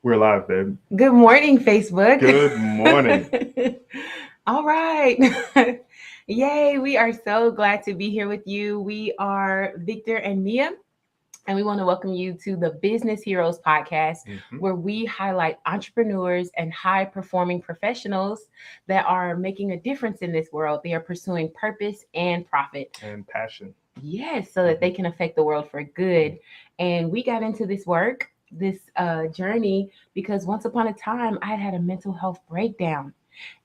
We're live, babe. Good morning, Facebook. Good morning. All right. Yay, we are so glad to be here with you. We are Victor and Mia, and we want to welcome you to the Business Heroes podcast, where we highlight entrepreneurs and high performing professionals that are making a difference in this world. They are pursuing purpose and profit. And passion. Yes, so that they can affect the world for good. And we got into this work, this journey, because once upon a time I had a mental health breakdown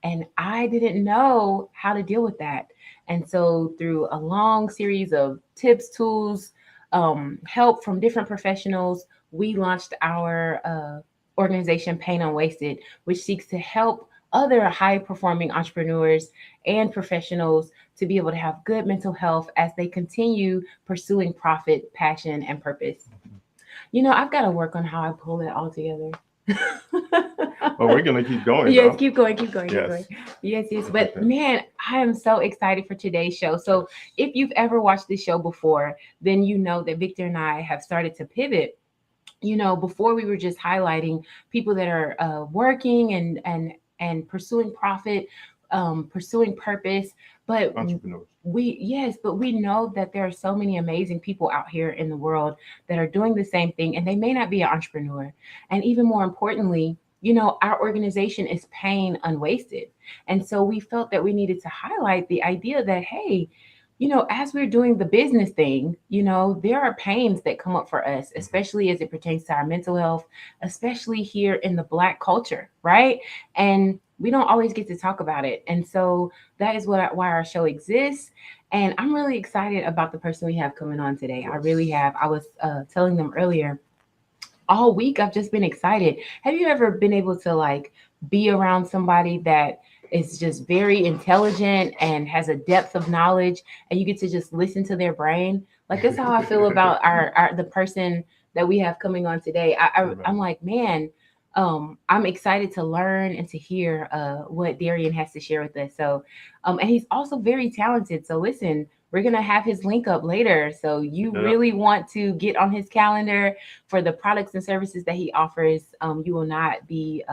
and I didn't know how to deal with that. And so, through a long series of tips, tools, help from different professionals, we launched our organization, Pain Unwasted, which seeks to help other high performing entrepreneurs and professionals to be able to have good mental health as they continue pursuing profit, passion, and purpose. You know, I've got to work on how I pull it all together. Well, we're going to keep going. Yes, though. keep going. Yes. But man, I am so excited for today's show. So if you've ever watched this show before, then you know that Victor and I have started to pivot. You know, before we were just highlighting people that are working and pursuing profit, pursuing purpose, but Entrepreneurs. but we know that there are so many amazing people out here in the world that are doing the same thing, and they may not be an entrepreneur. And even more importantly, you know, our organization is Pain Unwasted, and so we felt that we needed to highlight the idea that, hey, you know, as we're doing the business thing, you know, there are pains that come up for us, especially as it pertains to our mental health, especially here in the Black culture, right? And we don't always get to talk about it. And so that is why our show exists. And I'm really excited about the person we have coming on today. I really have. I was telling them earlier, all week I've just been excited. Have you ever been able to like be around somebody that is just very intelligent and has a depth of knowledge, and you get to just listen to their brain? Like, that's how I feel about our the person that we have coming on today. I'm like, man, I'm excited to learn and to hear what Darien has to share with us. So, and he's also very talented. So listen, we're gonna have his link up later. So you really want to get on his calendar for the products and services that he offers. You will not be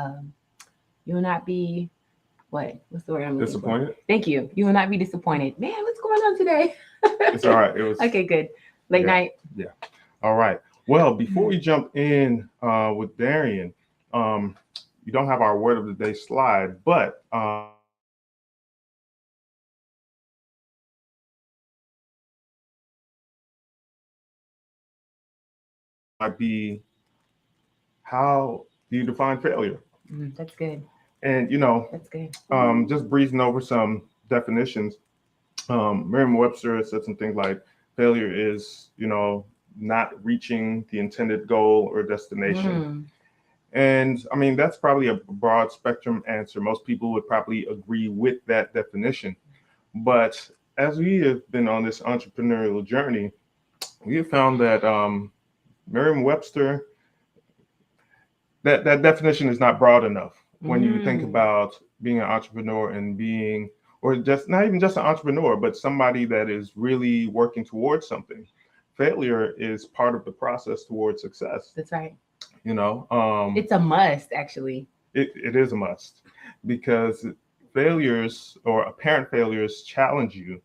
what's the word I'm looking Disappointed? for? Thank you. You will not be disappointed. Man, what's going on today? It's all right. It was okay, good. Late night. Yeah. All right. Well, before we jump in with Darien, you don't have our word of the day slide, but might be, how do you define failure? That's good. And you know, That's good. just breezing over some definitions. Merriam-Webster said some things like failure is, you know, not reaching the intended goal or destination. And I mean, that's probably a broad spectrum answer. Most people would probably agree with that definition. But as we have been on this entrepreneurial journey, we have found that Merriam-Webster, that definition is not broad enough when you think about being an entrepreneur and being, or just not even just an entrepreneur, but somebody that is really working towards something. Failure is part of the process towards success. That's right. You know, it's a must, actually. It is a must, because failures or apparent failures challenge you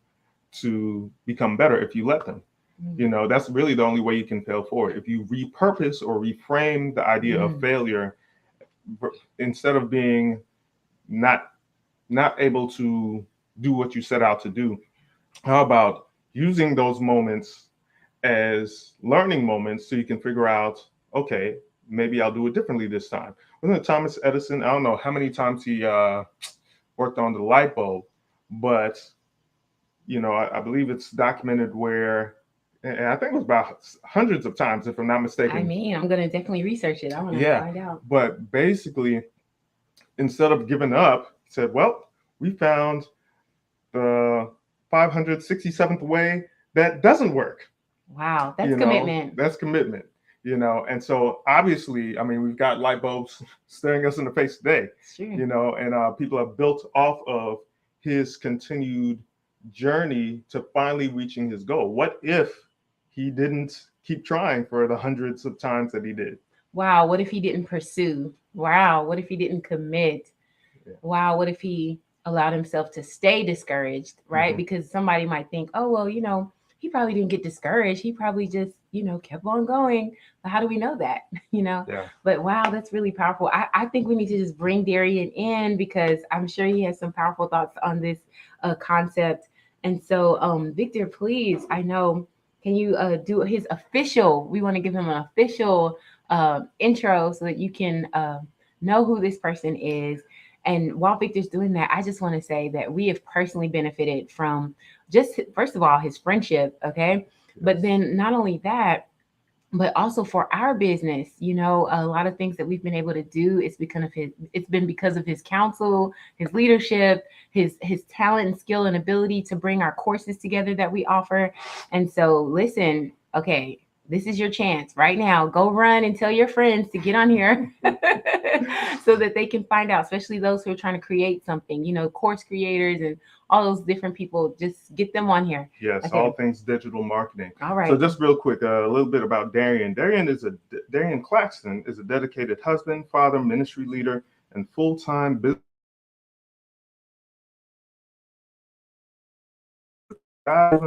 to become better if you let them. You know, that's really the only way you can fail forward. If you repurpose or reframe the idea of failure, instead of being not able to do what you set out to do, how about using those moments as learning moments so you can figure out, okay, maybe I'll do it differently this time. Wasn't it Thomas Edison? I don't know how many times he worked on the light bulb, but you know, I believe it's documented where, and I think it was about hundreds of times, if I'm not mistaken. I mean, I'm going to definitely research it. I want to find out. But basically, instead of giving up, he said, well, we found the 567th way that doesn't work. Wow, that's commitment. That's commitment, you know. And so obviously, I mean, we've got light bulbs staring us in the face today, you know, and people have built off of his continued journey to finally reaching his goal. What if he didn't keep trying for the hundreds of times that he did. Wow, what if he didn't pursue? Wow, what if he didn't commit? Yeah. Wow, what if he allowed himself to stay discouraged, right? Mhm. Because somebody might think, oh, well, he probably didn't get discouraged. He probably just, kept on going. But how do we know that? you know? Yeah. But wow, that's really powerful. I think we need to just bring Darien in because I'm sure he has some powerful thoughts on this concept. And so, Victor, please, I know, can you do his official? We want to give him an official intro so that you can know who this person is. And while Victor's doing that, I just want to say that we have personally benefited from just, first of all, his friendship. Okay. But then not only that, but also for our business, a lot of things that we've been able to do it's been because of his counsel, his leadership, his talent and skill and ability to bring our courses together that we offer. And so listen, okay, this is your chance right now. Go run and tell your friends to get on here so that they can find out, especially those who are trying to create something, course creators and all those different people. Just get them on here. Yes, Okay. all things digital marketing. All right. So just real quick, a little bit about Darien. Darien Claxton is a dedicated husband, father, ministry leader, and full-time business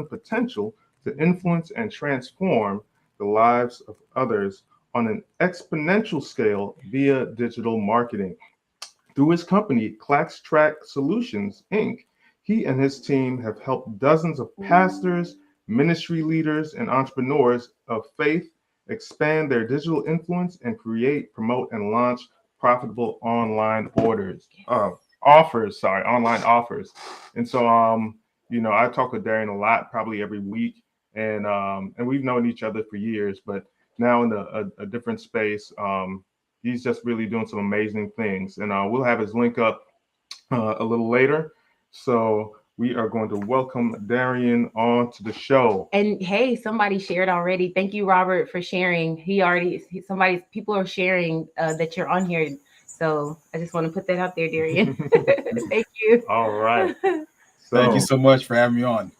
potential to influence and transform the lives of others on an exponential scale via digital marketing. Through his company, ClaxTrack Solutions, Inc., he and his team have helped dozens of pastors, ministry leaders, and entrepreneurs of faith expand their digital influence and create, promote, and launch profitable online online offers. And so, I talk with Darien a lot, probably every week, and we've known each other for years, but now in a different space. He's just really doing some amazing things. And we'll have his link up a little later. So we are going to welcome Darien on to the show. And hey, somebody shared already. Thank you, Robert, for sharing. People are sharing that you're on here. So I just want to put that out there, Darien. Thank you. All right. Thank you so much for having me on.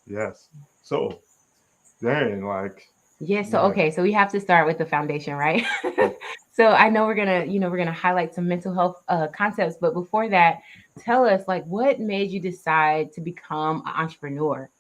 Yes. So, Darien, Yes. So, okay. So we have to start with the foundation, right? So I know we're gonna highlight some mental health concepts, but before that, tell us what made you decide to become an entrepreneur?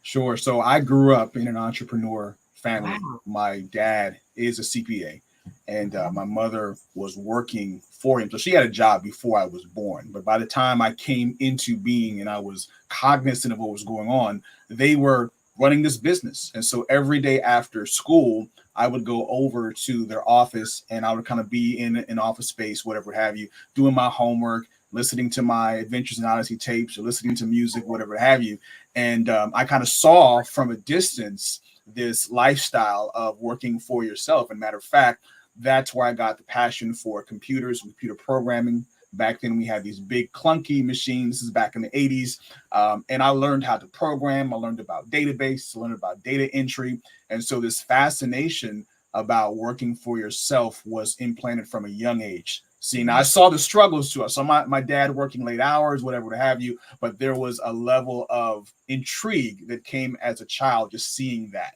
Sure. So I grew up in an entrepreneur family. Wow. My dad is a CPA, and my mother was working for him. So she had a job before I was born. But by the time I came into being and I was cognizant of what was going on, they were running this business. And so every day after school, I would go over to their office and I would kind of be in an office space, whatever have you, doing my homework, listening to my Adventures in Odyssey tapes or listening to music, whatever have you. And I kind of saw from a distance this lifestyle of working for yourself. And matter of fact, that's where I got the passion for computers, computer programming. Back then, we had these big clunky machines. This is back in the 80s. And I learned how to program. I learned about database. I learned about data entry. And so this fascination about working for yourself was implanted from a young age. See, now I saw the struggles too. I saw my dad working late hours, whatever have you. But there was a level of intrigue that came as a child, just seeing that.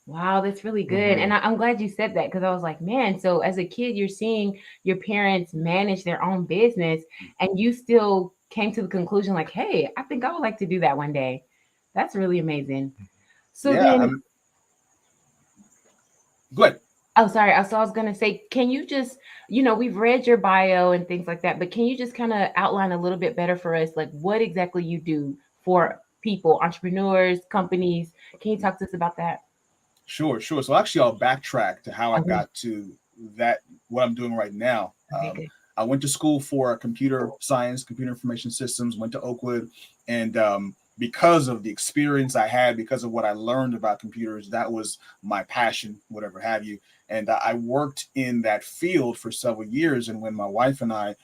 Wow, that's really good. And I'm glad you said that because I was like, man, so as a kid, you're seeing your parents manage their own business and you still came to the conclusion like, hey, I think I would like to do that one day. That's really amazing. So then, good. Oh, sorry. So I was going to say, can you just, we've read your bio and things like that, but can you just kind of outline a little bit better for us, like what exactly you do for people, entrepreneurs, companies? Can you talk to us about that? Sure. So actually, I'll backtrack to how I got to that, what I'm doing right now. I went to school for computer science, computer information systems, went to Oakwood. And because of the experience I had, because of what I learned about computers, that was my passion, whatever have you. And I worked in that field for several years. And when my wife and I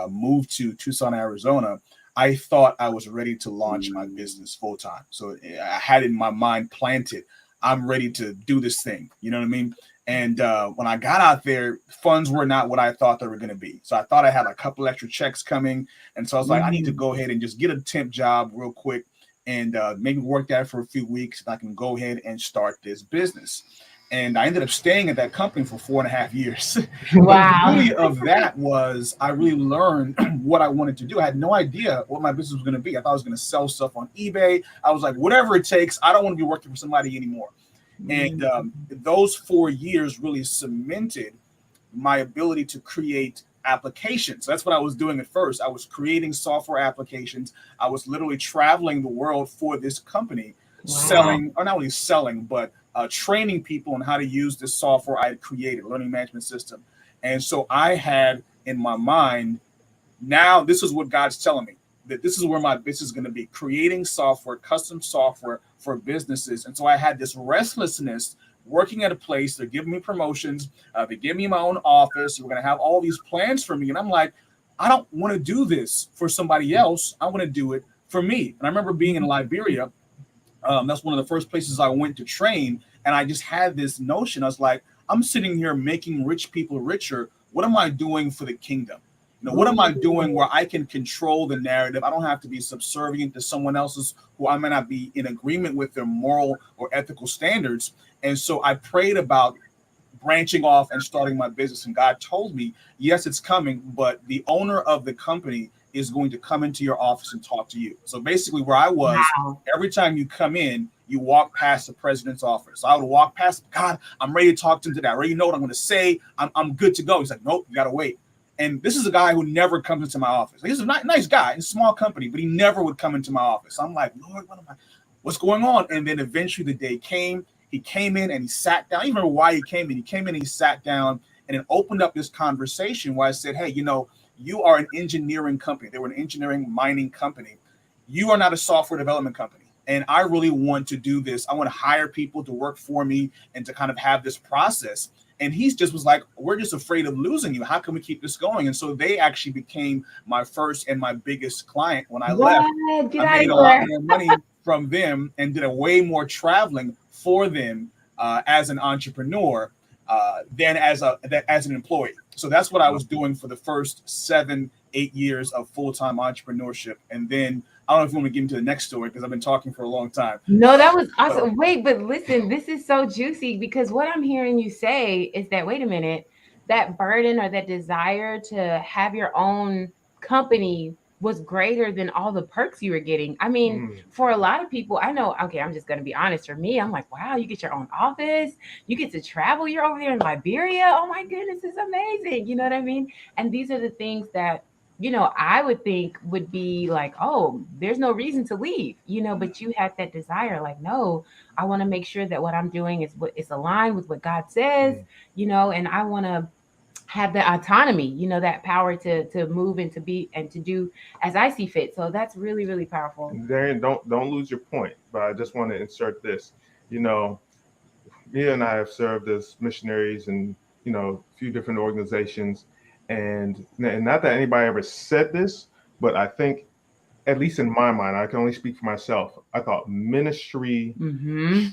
moved to Tucson, Arizona, I thought I was ready to launch my business full time. So I had in my mind planted, I'm ready to do this thing. You know what I mean? And when I got out there, funds were not what I thought they were going to be. So I thought I had a couple extra checks coming. And so I was like, I need to go ahead and just get a temp job real quick and maybe work that for a few weeks, and I can go ahead and start this business. And I ended up staying at that company for 4.5 years. But the Wow. beauty of that was I really learned what I wanted to do. I had no idea what my business was going to be. I thought I was going to sell stuff on eBay. I was like, whatever it takes, I don't want to be working for somebody anymore. And those 4 years really cemented my ability to create applications. So that's what I was doing at first. I was creating software applications. I was literally traveling the world for this company, selling, or not only selling, but training people on how to use this software I had created, learning management system. And so I had in my mind, now this is what God's telling me, that this is where my business is going to be, creating software, custom software for businesses. And so I had this restlessness working at a place. They're giving me promotions. They give me my own office. We're going to have all these plans for me. And I'm like, I don't want to do this for somebody else. I want to do it for me. And I remember being in Liberia. That's one of the first places I went to train. And I just had this notion. I was like, I'm sitting here making rich people richer. What am I doing for the kingdom? You know, what am I doing where I can control the narrative? I don't have to be subservient to someone else's who I may not be in agreement with their moral or ethical standards. And so I prayed about branching off and starting my business. And God told me, yes, it's coming, but the owner of the company is going to come into your office and talk to you. So basically where I was, every time you come in, you walk past the president's office. So I would walk past, God, I'm ready to talk to him today. I already know what I'm going to say. I'm good to go. He's like, nope, you got to wait. And this is a guy who never comes into my office. He's a nice guy, it's a small company, but he never would come into my office. I'm like, Lord, what's going on? And then eventually the day came. He came in and he sat down. I don't remember why he came in. He came in and he sat down and it opened up this conversation where I said, hey, you know, you are an engineering company. They were an engineering mining company. You are not a software development company. And I really want to do this. I want to hire people to work for me and to kind of have this process. And he just was like, we're just afraid of losing you. How can we keep this going? And so they actually became my first and my biggest client. When I left, I made a lot more money from them and did a way more traveling for them as an entrepreneur than as an employee. So that's what I was doing for the first 7-8 years of full-time entrepreneurship. And then I don't know if you want to get into the next story because I've been talking for a long time. No, that was awesome. Wait, but listen, this is so juicy because what I'm hearing you say is that, wait a minute, that burden or that desire to have your own company was greater than all the perks you were getting. I mean, for a lot of people, I know, okay, I'm just going to be honest. For me, I'm like, wow, you get your own office. You get to travel. You're over there in Liberia. Oh my goodness, it's amazing. You know what I mean? And these are the things that, you know, I would think would be like, oh, there's no reason to leave, you know, but you had that desire, like, no, I want to make sure that what I'm doing is what is aligned with what God says, you know, and I want to have the autonomy, you know, that power to move and to be and to do as I see fit. So that's really, really powerful. Darien, don't lose your point, but I just want to insert this. You know, Mia and I have served as missionaries in, you know, a few different organizations. And not that anybody ever said this, but I think, at least in my mind, I can only speak for myself. I thought ministry,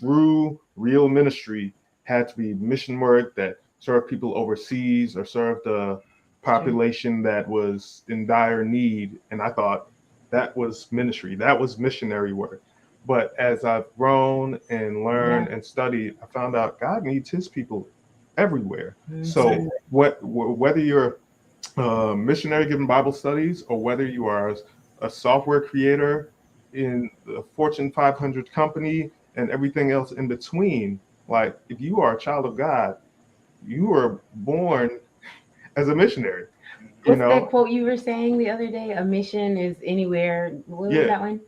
true, real ministry, had to be mission work that served people overseas or served the population that was in dire need. And I thought that was ministry, that was missionary work. But as I've grown and learned and studied, I found out God needs his people everywhere. So whether you're missionary giving Bible studies, or whether you are a software creator in a Fortune 500 company and everything else in between, like if you are a child of God, you were born as a missionary. What's that quote you were saying the other day? A mission is anywhere. What was that one?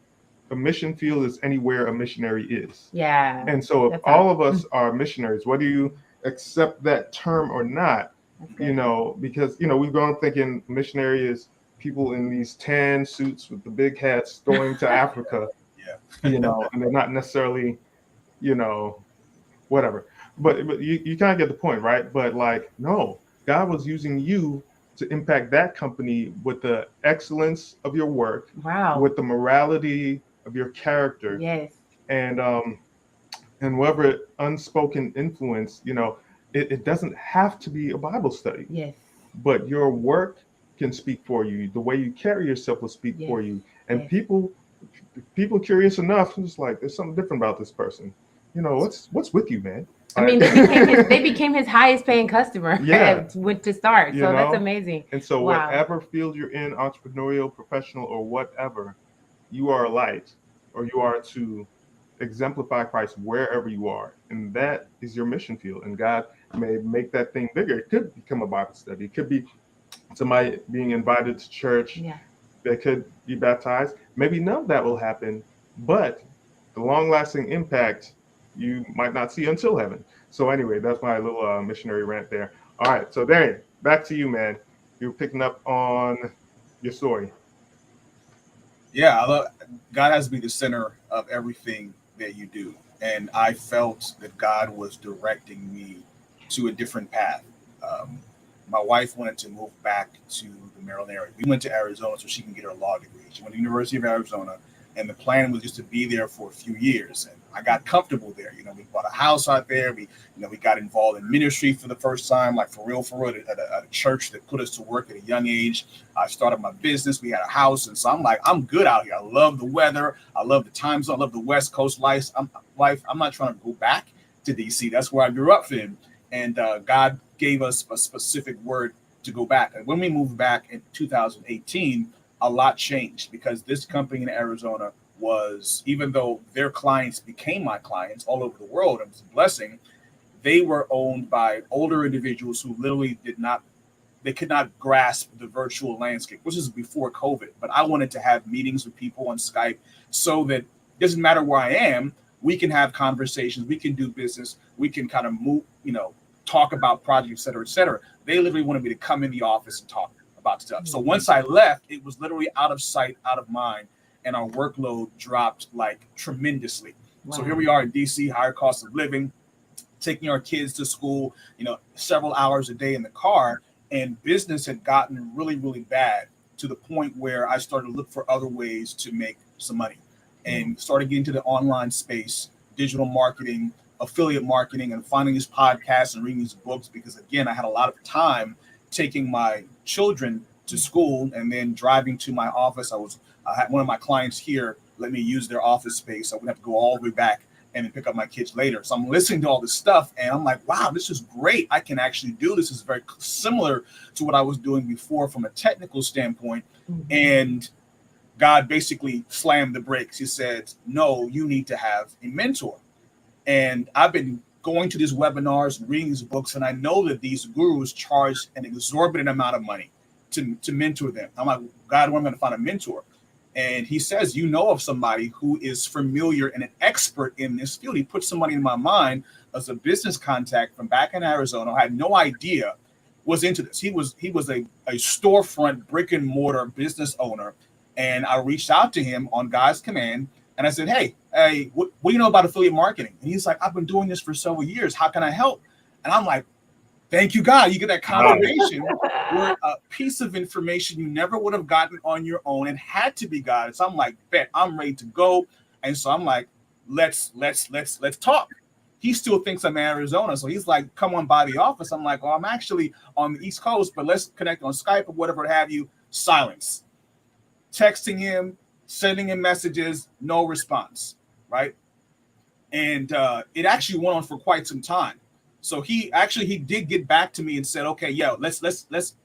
A mission field is anywhere a missionary is. Yeah. And so if all of us are missionaries, whether you accept that term or not, you know, because, you know, we've gone thinking missionary is people in these tan suits with the big hats going to Africa, you know, and they're not necessarily, you know, whatever. But you kind of get the point, right? But like, no, God was using you to impact that company with the excellence of your work, with the morality of your character, and whatever unspoken influence, you know, it doesn't have to be a Bible study. But your work can speak for you. The way you carry yourself will speak for you. And people people curious enough, it's like there's something different about this person. What's with you, man? I mean, they became his highest paying customer Yeah. to start. You So that's know? amazing. And so Wow. whatever field you're in, entrepreneurial, professional, or whatever, you are a light, or you are to exemplify Christ wherever you are. And that is your mission field. And God may make that thing bigger. It could become a Bible study. It could be somebody being invited to church. Yeah. They could be baptized. Maybe none of that will happen, but the long-lasting impact you might not see until heaven. So anyway, that's my little missionary rant there. All right, so Darien, back to you, man. You're picking up on your story. Yeah, God has to be the center of everything that you do. And I felt that God was directing me to a different path. Um, my wife wanted to move back to the Maryland area. We went to Arizona so she can get her law degree. She went to the University of Arizona, and the plan was just to be there for a few years. And I got comfortable there. We bought a house out there. We got involved in ministry for the first time, like for real, at a church that put us to work at a young age. I started my business. We had a house. And so I'm like, I'm good out here. I love the weather. I love the time zone. I love the West Coast life. I'm not trying to go back to DC. That's where I grew up in. And God gave us a specific word to go back. And when we moved back in 2018, a lot changed because this company in Arizona was, even though their clients became my clients all over the world, it was a blessing, they were owned by older individuals who literally could not grasp the virtual landscape, which is before COVID. But I wanted to have meetings with people on Skype so that it doesn't matter where I am, we can have conversations, we can do business, we can kind of move, talk about projects, et cetera, et cetera. They literally wanted me to come in the office and talk about stuff. So once I left, it was literally out of sight, out of mind, and our workload dropped like tremendously. Wow. So here we are in DC, higher cost of living, taking our kids to school, several hours a day in the car, and business had gotten really, really bad to the point where I started to look for other ways to make some money and started getting into the online space, digital marketing, affiliate marketing, and finding these podcasts and reading these books because, again, I had a lot of time taking my children to school and then driving to my office. I had one of my clients here let me use their office space. I wouldn't have to go all the way back and then pick up my kids later. So I'm listening to all this stuff and I'm like, wow, this is great. I can actually do this. It's very similar to what I was doing before from a technical standpoint. Mm-hmm. And God basically slammed the brakes. He said, no, you need to have a mentor. And I've been going to these webinars and reading these books, and I know that these gurus charge an exorbitant amount of money to mentor them. I'm like, God, where am I going to find a mentor? And he says, you know of somebody who is familiar and an expert in this field. He put somebody in my mind as a business contact from back in Arizona. I had no idea was into this. He was a storefront brick and mortar business owner. And I reached out to him on God's command. And I said, hey, what do you know about affiliate marketing? And he's like, I've been doing this for several years. How can I help? And I'm like, thank you, God. You get that confirmation where a piece of information you never would have gotten on your own and had to be God. And so I'm like, bet, I'm ready to go. And so I'm like, let's talk. He still thinks I'm in Arizona. So he's like, come on by the office. I'm like, well, I'm actually on the East Coast, but let's connect on Skype or whatever have you. Silence. Texting him, sending him messages, no response, right? And it actually went on for quite some time. So he did get back to me and said, okay, yeah, let's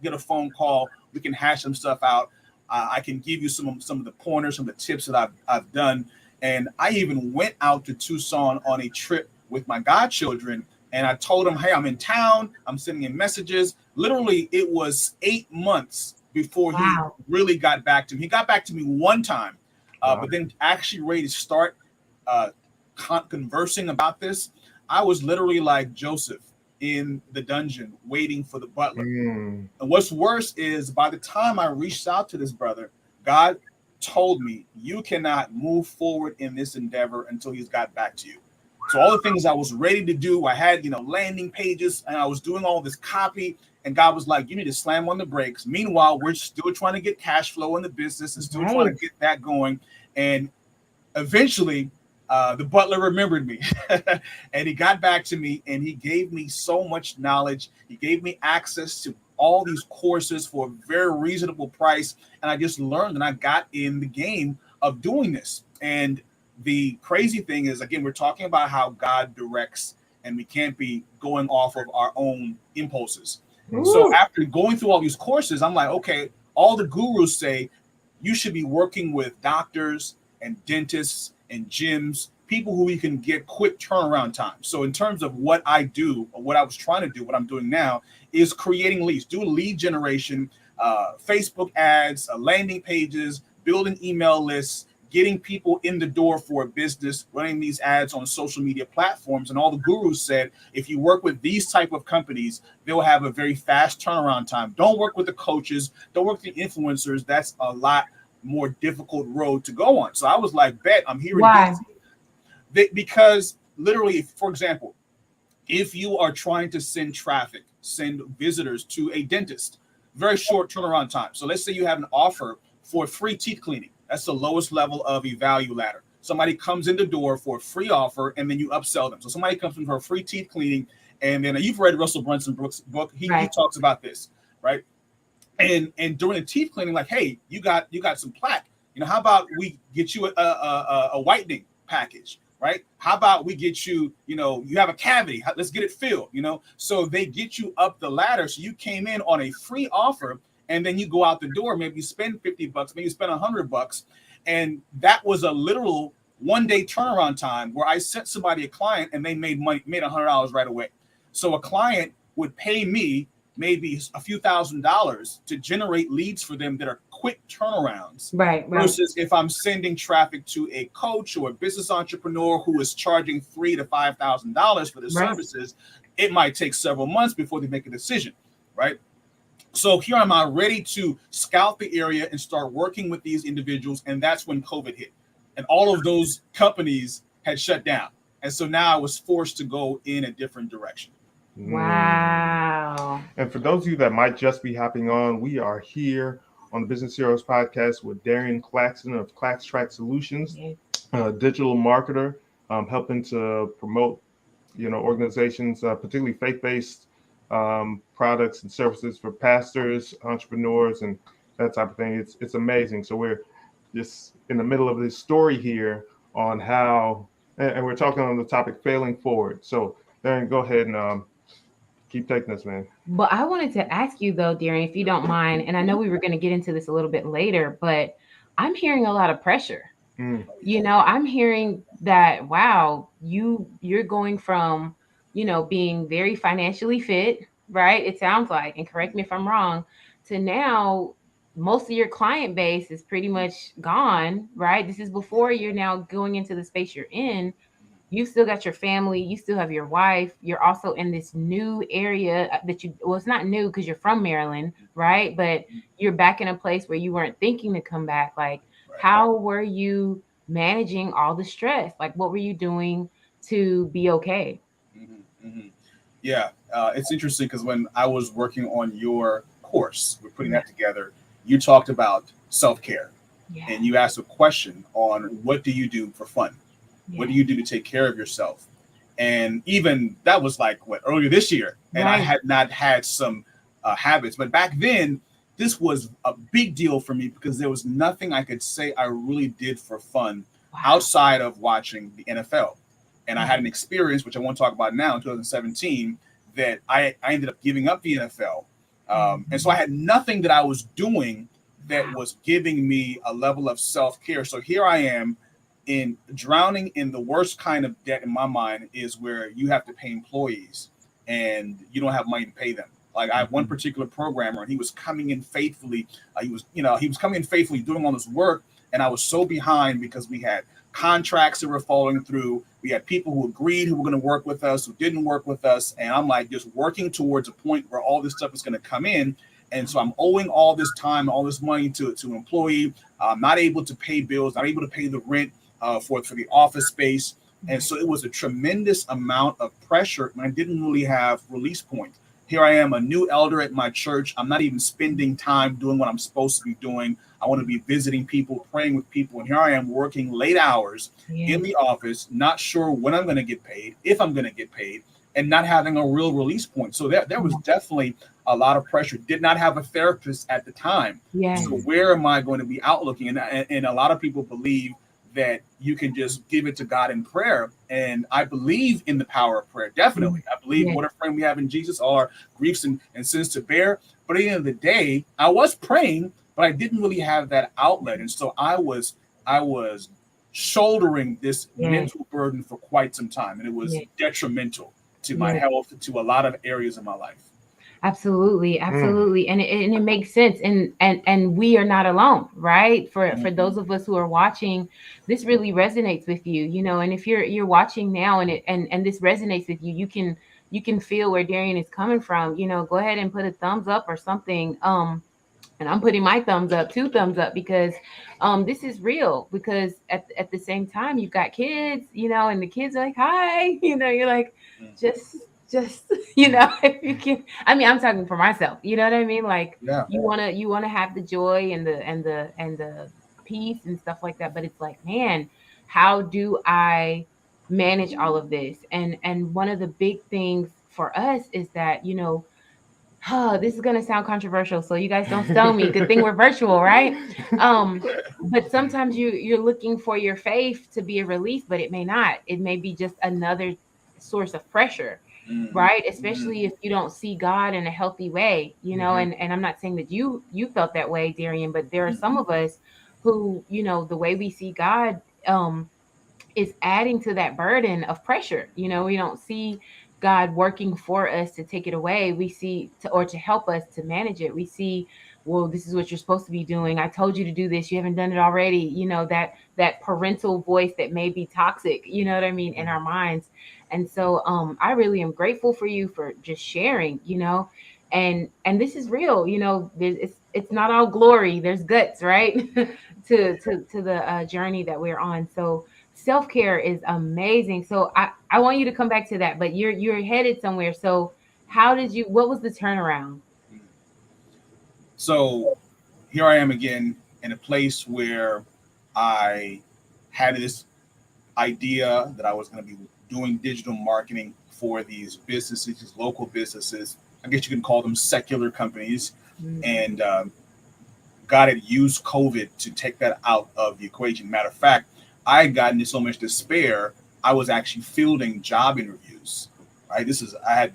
get a phone call. We can hash some stuff out. I can give you some of the pointers, some of the tips that I've done. And I even went out to Tucson on a trip with my godchildren. And I told him, hey, I'm in town. I'm sending him messages. Literally, it was 8 months before he really got back to me. He got back to me one time, but then actually ready to start conversing about this. I was literally like Joseph in the dungeon waiting for the butler. And what's worse is by the time I reached out to this brother, God told me, you cannot move forward in this endeavor until he's got back to you. So all the things I was ready to do, I had, landing pages and I was doing all this copy. And God was like, you need to slam on the brakes. Meanwhile, we're still trying to get cash flow in the business and still trying to get that going. And eventually, the butler remembered me and he got back to me and he gave me so much knowledge. He gave me access to all these courses for a very reasonable price. And I just learned and I got in the game of doing this. And the crazy thing is, again, we're talking about how God directs, and we can't be going off of our own impulses. Ooh. So after going through all these courses, I'm like, okay, all the gurus say you should be working with doctors and dentists and gyms, people who we can get quick turnaround time. So in terms of what I do, or what I was trying to do, what I'm doing now is creating leads, do lead generation, Facebook ads, landing pages, building email lists, getting people in the door for a business, running these ads on social media platforms. And all the gurus said, if you work with these type of companies, they'll have a very fast turnaround time. Don't work with the coaches, don't work with the influencers. That's a lot more difficult road to go on. So I was like, bet, I'm here. Why? Because literally, for example, if you are trying to send traffic, send visitors to a dentist, very short turnaround time. So let's say you have an offer for free teeth cleaning. That's the lowest level of a value ladder. Somebody comes in the door for a free offer, and then you upsell them. So somebody comes in for a free teeth cleaning, and then you've read Russell Brunson Brooks' book. He talks about this, right? And during the teeth cleaning, like, hey, you got some plaque. How about we get you a whitening package, right? How about we get you, you have a cavity. Let's get it filled, So they get you up the ladder. So you came in on a free offer, and then you go out the door. Maybe you spend $50, maybe you spend $100, and that was a literal one-day turnaround time where I sent somebody a client, and they made $100 right away. So a client would pay me maybe a few $1,000s to generate leads for them that are quick turnarounds. Right. Versus if I'm sending traffic to a coach or a business entrepreneur who is charging $3,000 to $5,000 for the services, it might take several months before they make a decision, right? So here am I ready to scout the area and start working with these individuals. And that's when COVID hit. And all of those companies had shut down. And so now I was forced to go in a different direction. Wow. And for those of you that might just be hopping on, we are here on the Business Heroes podcast with Darien Claxton of ClaxTrack Solutions, a digital marketer, helping to promote, organizations, particularly faith-based products and services for pastors, entrepreneurs, and that type of thing. It's amazing. So we're just in the middle of this story here on how, and we're talking on the topic failing forward. So Darren, go ahead and keep taking this, man. But I wanted to ask you though, Darren, if you don't mind, and I know we were going to get into this a little bit later, but I'm hearing a lot of pressure. I'm hearing that, wow, you're going from, being very financially fit, right? It sounds like, and correct me if I'm wrong, to now most of your client base is pretty much gone, right? This is before you're now going into the space you're in. You still got your family, you still have your wife, you're also in this new area that it's not new because you're from Maryland, right? But you're back in a place where you weren't thinking to come back. Like, how were you managing all the stress? Like, what were you doing to be okay? Yeah, it's interesting because when I was working on your course, we're putting that together, you talked about self-care, and you asked a question on what do you do for fun? What do you do to take care of yourself? And even that was like earlier this year, and I had not had some habits, but back then this was a big deal for me because there was nothing I could say I really did for fun outside of watching the NFL. And I had an experience, which I won't talk about now, in 2017, that I ended up giving up the NFL. And so I had nothing that I was doing that was giving me a level of self-care. So here I am drowning in the worst kind of debt in my mind is where you have to pay employees and you don't have money to pay them. Like I have one particular programmer and he was coming in faithfully. He was coming in faithfully doing all this work. And I was so behind because we had contracts that were falling through. We had people who agreed who were going to work with us, who didn't work with us. And I'm like just working towards a point where all this stuff is going to come in. And so I'm owing all this time, all this money to an employee. I'm not able to pay bills, not able to pay the rent for the office space. And so it was a tremendous amount of pressure. And I didn't really have release point. Here I am, a new elder at my church. I'm not even spending time doing what I'm supposed to be doing. I want to be visiting people, praying with people. And here I am working late hours in the office, not sure when I'm going to get paid, if I'm going to get paid, and not having a real release point. So there was definitely a lot of pressure, did not have a therapist at the time. Yes. So where am I going to be outlooking? And a lot of people believe that you can just give it to God in prayer. And I believe in the power of prayer. Definitely. I believe what a friend we have in Jesus, all our griefs and sins to bear. But at the end of the day, I was praying, but I didn't really have that outlet. And so I was shouldering this mental burden for quite some time. And it was detrimental to my health, to a lot of areas of my life. Absolutely. And it makes sense. And we are not alone, right? For those of us who are watching, this really resonates with you, you know, and if you're watching now and this resonates with you, you can feel where Darien is coming from, you know, go ahead and put a thumbs up or something. And I'm putting my thumbs up, 2 thumbs up, because this is real. Because at the same time, you've got kids, you know, and the kids are like, hi, you know, you're like, just you know, if you can. I mean, I'm talking for myself, you know what I mean? Like you wanna have the joy and the peace and stuff like that. But it's like, man, how do I manage all of this? And one of the big things for us is that, you know, this is going to sound controversial, so you guys don't stone me. Good thing we're virtual, right? But sometimes you're looking for your faith to be a relief, but it may not. It may be just another source of pressure, right? Especially if you don't see God in a healthy way, you know. And I'm not saying that you felt that way, Darien, but there are some of us who, you know, the way we see God is adding to that burden of pressure. You know, we don't see God working for us to take it away. We see to help us to manage it. We see, well, this is what you're supposed to be doing. I told you to do this. You haven't done it already. You know, that parental voice that may be toxic, you know what I mean, in our minds. And so I really am grateful for you for just sharing, you know, and this is real, you know, it's not all glory. There's guts, right? to the journey that we're on. So self-care is amazing. So I want you to come back to that, but you're headed somewhere. So what was the turnaround? So here I am again in a place where I had this idea that I was going to be doing digital marketing for these businesses, these local businesses. I guess you can call them secular companies. And God had used COVID to take that out of the equation. Matter of fact, I had gotten into so much despair, I was actually fielding job interviews. Right, I had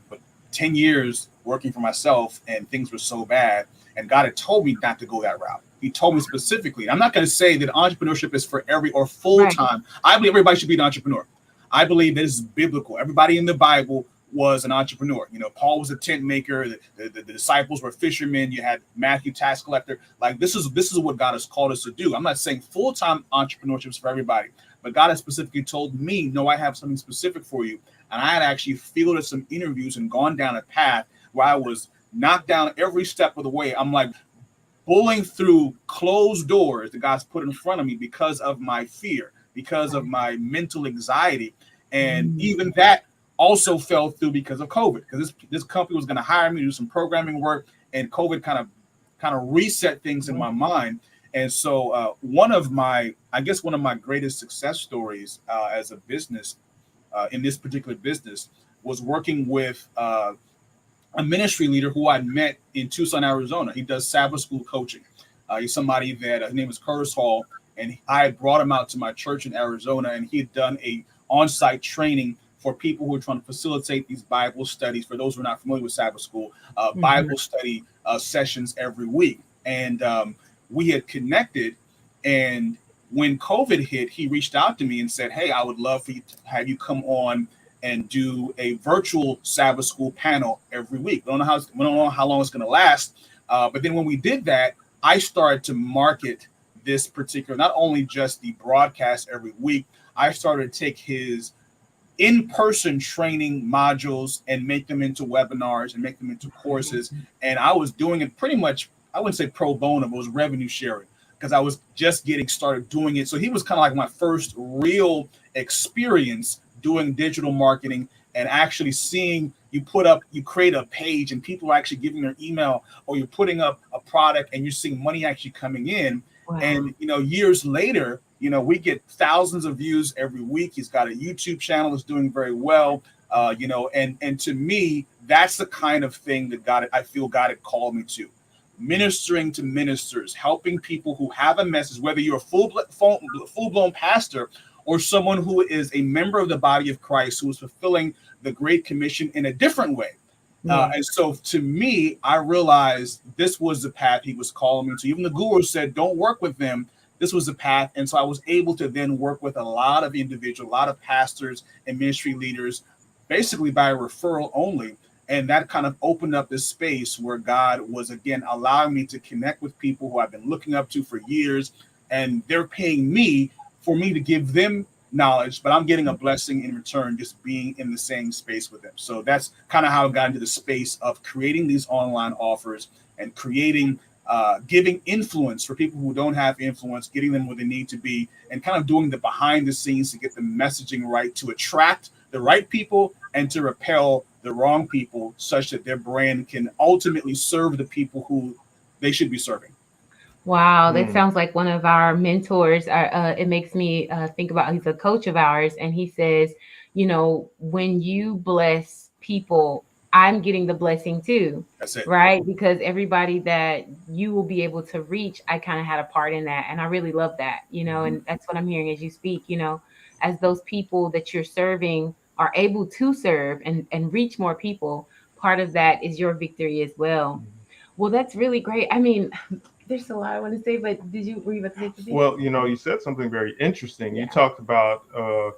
10 years working for myself, and things were so bad. And God had told me not to go that route. He told me specifically. I'm not going to say that entrepreneurship is for full time. I believe everybody should be an entrepreneur. I believe this is biblical. Everybody in the Bible was an entrepreneur. You know, Paul was a tent maker. The disciples were fishermen. You had Matthew, tax collector. Like this is what God has called us to do. I'm not saying full-time entrepreneurship is for everybody, but God has specifically told me, no, I have something specific for you. And I had actually fielded some interviews and gone down a path where I was knocked down every step of the way. I'm like bullying through closed doors that God's put in front of me because of my fear, because of my mental anxiety. And even that also fell through because of COVID, because this company was going to hire me to do some programming work, and COVID kind of reset things in my mind. And so one of my greatest success stories as a business in this particular business was working with a ministry leader who I'd met in Tucson, Arizona. He does Sabbath school coaching. He's somebody that his name is Curtis Hall, and I had brought him out to my church in Arizona, and he had done a on-site training for people who are trying to facilitate these Bible studies. For those who are not familiar with Sabbath school, Bible study sessions every week. And we had connected. And when COVID hit, he reached out to me and said, hey, I would love for you to have you come on and do a virtual Sabbath school panel every week. We don't know how long it's going to last. But then when we did that, I started to market this particular, not only just the broadcast every week, I started to take his in-person training modules and make them into webinars and make them into courses. And I was doing it pretty much, I wouldn't say pro bono, but it was revenue sharing because I was just getting started doing it. So he was kind of like my first real experience doing digital marketing and actually seeing you create a page and people are actually giving their email, or you're putting up a product and you're seeing money actually coming in. Wow. And, years later, we get thousands of views every week. He's got a YouTube channel that's doing very well. And to me, that's the kind of thing that I feel God had called me to. Ministering to ministers, helping people who have a message, whether you're a full-blown pastor or someone who is a member of the body of Christ who is fulfilling the Great Commission in a different way. And so to me, I realized this was the path he was calling me to. Even the guru said, don't work with them. This was the path. And so I was able to then work with a lot of individuals, a lot of pastors and ministry leaders, basically by referral only. And that kind of opened up this space where God was, again, allowing me to connect with people who I've been looking up to for years. And they're paying me for me to give them knowledge, but I'm getting a blessing in return, just being in the same space with them. So that's kind of how I got into the space of creating these online offers and creating, giving influence for people who don't have influence, getting them where they need to be, and kind of doing the behind the scenes to get the messaging right, to attract the right people and to repel the wrong people, such that their brand can ultimately serve the people who they should be serving. Wow, that sounds like one of our mentors. It makes me think about, he's a coach of ours, and he says, when you bless people, I'm getting the blessing too. That's it. Right? Because everybody that you will be able to reach, I kind of had a part in that. And I really love that, and that's what I'm hearing as you speak, as those people that you're serving are able to serve and reach more people. Part of that is your victory as well. Well, that's really great. I mean, there's a lot I want to say, but were you about to say something? Well, you said something very interesting. You talked about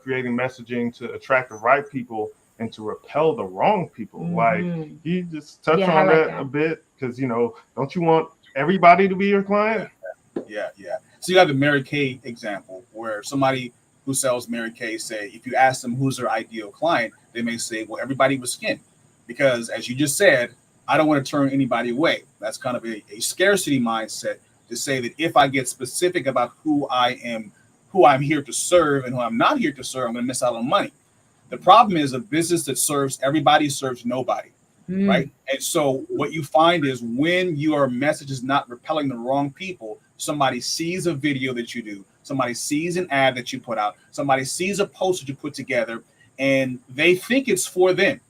creating messaging to attract the right people and to repel the wrong people. Like, you just touch on that a bit, because, don't you want everybody to be your client? Yeah. So you have the Mary Kay example, where somebody who sells Mary Kay say, if you ask them who's their ideal client, they may say, well, everybody with skin. Because as you just said, I don't want to turn anybody away. That's kind of a scarcity mindset, to say that if I get specific about who I'm here to serve and who I'm not here to serve, I'm going to miss out on money. The problem is, a business that serves everybody serves nobody, right? And so what you find is, when your message is not repelling the wrong people, somebody sees a video that you do, somebody sees an ad that you put out, somebody sees a post that you put together, and they think it's for them.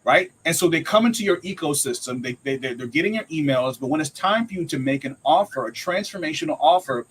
Right. And so they come into your ecosystem, they're getting your emails, but when it's time for you to make an offer, a transformational offer,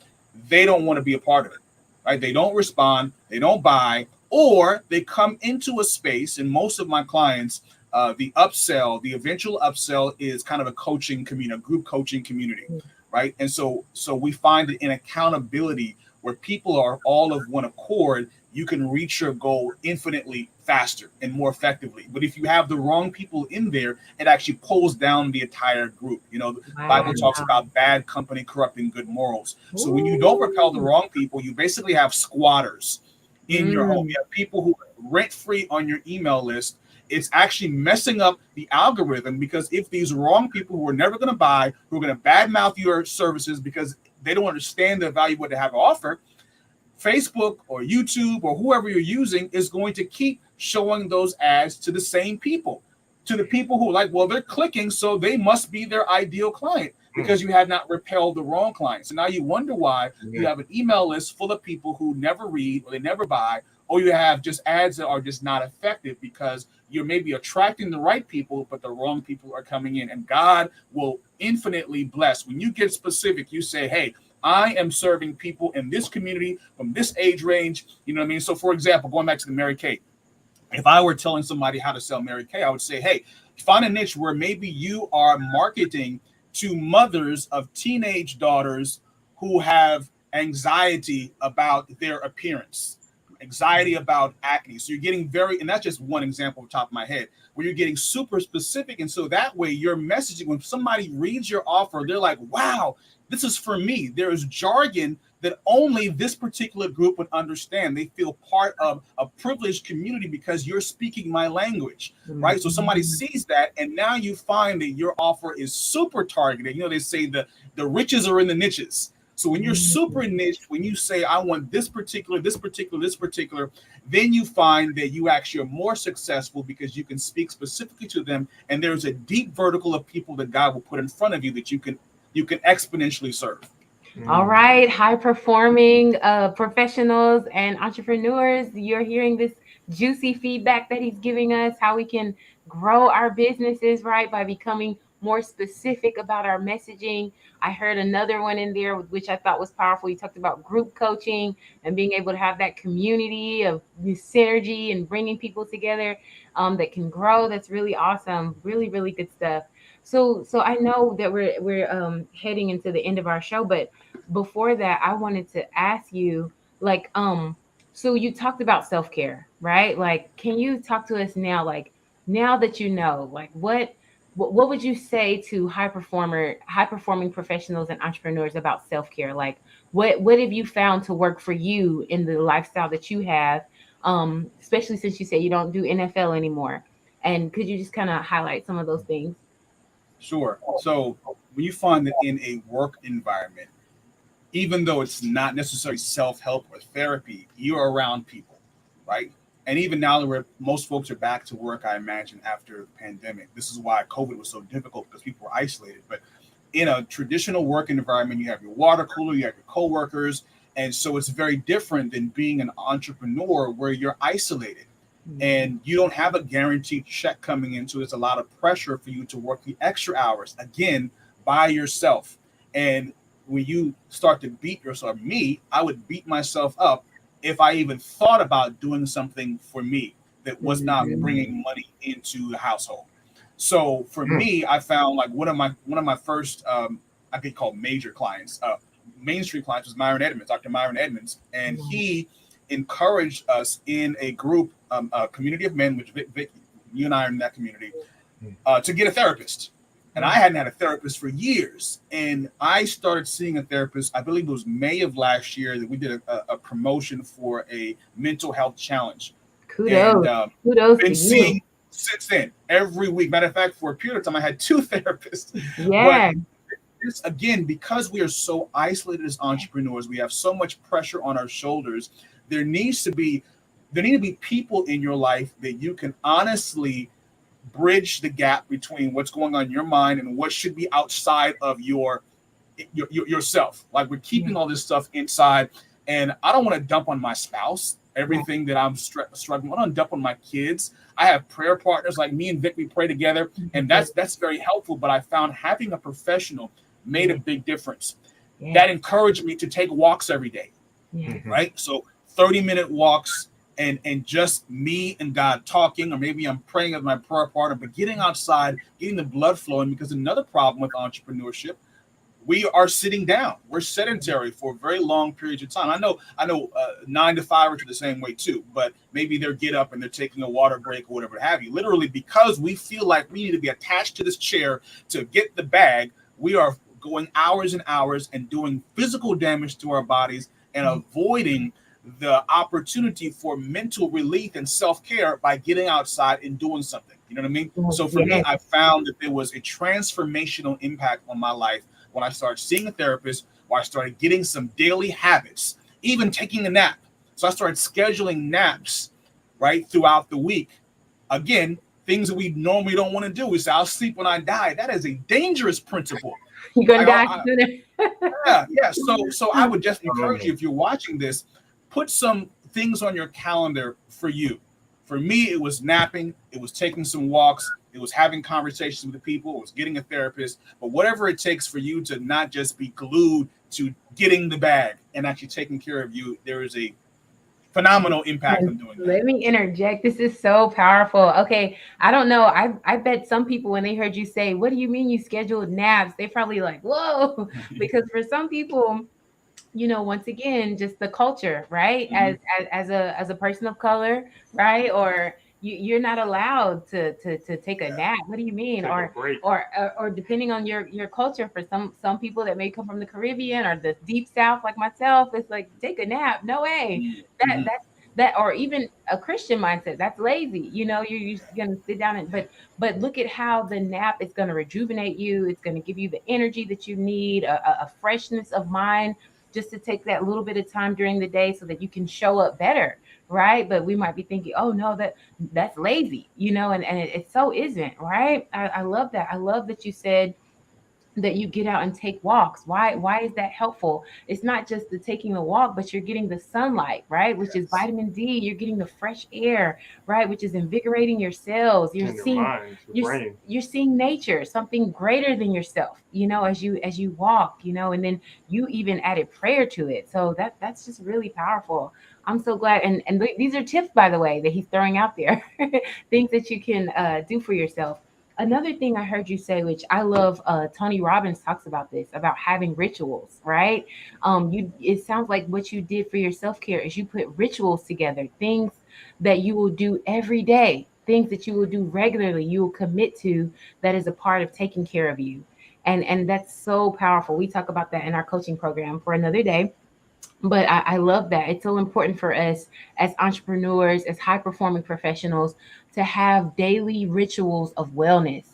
they don't want to be a part of it. Right. They don't respond, they don't buy, or they come into a space. And most of my clients, the eventual upsell is kind of a coaching community, a group coaching community. Right. And so we find that in accountability, where people are all of one accord, you can reach your goal infinitely faster and more effectively. But if you have the wrong people in there, it actually pulls down the entire group. The Bible talks about bad company corrupting good morals. So when you don't repel the wrong people, you basically have squatters in your home. You have people who are rent-free on your email list. It's actually messing up the algorithm, because if these wrong people who are never going to buy, who are going to badmouth your services because they don't understand the value of what they have to offer, Facebook or YouTube or whoever you're using is going to keep showing those ads to the same people, to the people who are like, well, they're clicking, so they must be their ideal client, because you have not repelled the wrong client. So now you wonder why you have an email list full of people who never read, or they never buy, or you have just ads that are just not effective, because you're maybe attracting the right people, but the wrong people are coming in. And God will infinitely bless. When you get specific, you say, hey, I am serving people in this community from this age range. You know what I mean? So, for example, going back to the Mary Kay, if I were telling somebody how to sell Mary Kay, I would say, hey, find a niche where maybe you are marketing to mothers of teenage daughters who have anxiety about their appearance, anxiety about acne. So you're getting and that's just one example off the top of my head, where you're getting super specific. And so that way your messaging, when somebody reads your offer, they're like, wow, this is for me. There is jargon that only this particular group would understand. They feel part of a privileged community because you're speaking my language, right? So somebody sees that, and now you find that your offer is super targeted. They say the riches are in the niches. So when you're super niche, when you say, I want this particular, then you find that you actually are more successful, because you can speak specifically to them. And there's a deep vertical of people that God will put in front of you that you can exponentially serve. All right, high performing professionals and entrepreneurs, you're hearing this juicy feedback that he's giving us, how we can grow our businesses, right, by becoming more specific about our messaging. I heard another one in there, which I thought was powerful. He talked about group coaching and being able to have that community of synergy and bringing people together that can grow. That's really awesome. Really, really good stuff. So I know that we're heading into the end of our show, but before that, I wanted to ask you, like, so you talked about self-care, right? Like, can you talk to us now, like, now that you know, like, what would you say to high performing professionals and entrepreneurs about self-care? Like, what have you found to work for you in the lifestyle that you have, especially since you say you don't do NFL anymore? And could you just kind of highlight some of those things? Sure. So when you find that in a work environment, even though it's not necessarily self-help or therapy, you're around people, right? And even now that most folks are back to work, I imagine after the pandemic, this is why COVID was so difficult, because people were isolated. But in a traditional work environment, you have your water cooler, you have your coworkers, and so it's very different than being an entrepreneur where you're isolated and you don't have a guaranteed check coming in. So there's a lot of pressure for you to work the extra hours, again, by yourself. And when you start to beat yourself, I would beat myself up if I even thought about doing something for me that was not bringing money into the household. So for me, I found like one of my first I could call major clients, mainstream clients, was Dr. Myron Edmonds, and he encouraged us in a group, a community of men, which Vic, you and I are in that community, to get a therapist. And I hadn't had a therapist for years. And I started seeing a therapist, I believe it was May of last year, that we did a promotion for a mental health challenge. Kudos. And Kudos been to seeing you. since then, every week. Matter of fact, for a period of time, I had 2 therapists. Yeah. But this, again, because we are so isolated as entrepreneurs, we have so much pressure on our shoulders. There need to be people in your life that you can honestly bridge the gap between what's going on in your mind and what should be outside of yourself. Like, we're keeping all this stuff inside, and I don't want to dump on my spouse everything that I'm struggling. I don't dump on my kids. I have prayer partners like me and Vic. We pray together, and that's very helpful. But I found having a professional made a big difference. That encouraged me to take walks every day. Right? So 30-minute walks, and just me and God talking, or maybe I'm praying with my prayer partner, but getting outside, getting the blood flowing. Because another problem with entrepreneurship, we are sitting down. We're sedentary for very long periods of time. I know 9 to 5 are the same way too, but maybe they're get up and they're taking a water break or whatever have you. Literally, because we feel like we need to be attached to this chair to get the bag, we are going hours and hours and doing physical damage to our bodies and avoiding the opportunity for mental relief and self-care by getting outside and doing something. You know what I mean? So for me, I found that there was a transformational impact on my life when I started seeing a therapist, where I started getting some daily habits, even taking a nap. So I started scheduling naps right throughout the week. Again, things that we normally don't want to do. We say, I'll sleep when I die. That is a dangerous principle. You're gonna die sooner. Yeah. So I would just encourage you, if you're watching this, put some things on your calendar for you. For me, it was napping, it was taking some walks, it was having conversations with the people, it was getting a therapist. But whatever it takes for you to not just be glued to getting the bag and actually taking care of you, there is a phenomenal impact on doing that. Let me interject. This is so powerful. Okay, I don't know. I bet some people, when they heard you say, "What do you mean you scheduled naps?" They probably like, "Whoa," because for some people, once again, just the culture, right? As a person of color, right? Or you're not allowed to take a nap. What do you mean? Or depending on your culture, for some people that may come from the Caribbean or the deep South, like myself, it's like, take a nap. No way. That or even a Christian mindset, that's lazy. You're just gonna sit down but look at how the nap is gonna rejuvenate you. It's gonna give you the energy that you need, a freshness of mind, just to take that little bit of time during the day so that you can show up better, right? But we might be thinking, oh no, that's lazy, and it so isn't, right? I love that. I love that you said that you get out and take walks. Why is that helpful? It's not just the taking the walk, but you're getting the sunlight, right? Which is Yes. vitamin D. You're getting the fresh air, right? Which is invigorating your cells. You're In your seeing mind, your you're brain. you're seeing nature, something greater than yourself, as you walk, and then you even added prayer to it. So that's just really powerful. I'm so glad. And these are tips, by the way, that he's throwing out there, things that you can do for yourself. Another thing I heard you say, which I love, Tony Robbins talks about this, about having rituals, right? It sounds like what you did for your self-care is you put rituals together, things that you will do every day, things that you will do regularly, you will commit to, that is a part of taking care of you. And that's so powerful. We talk about that in our coaching program for another day, but I love that. It's so important for us as entrepreneurs, as high performing professionals, to have daily rituals of wellness,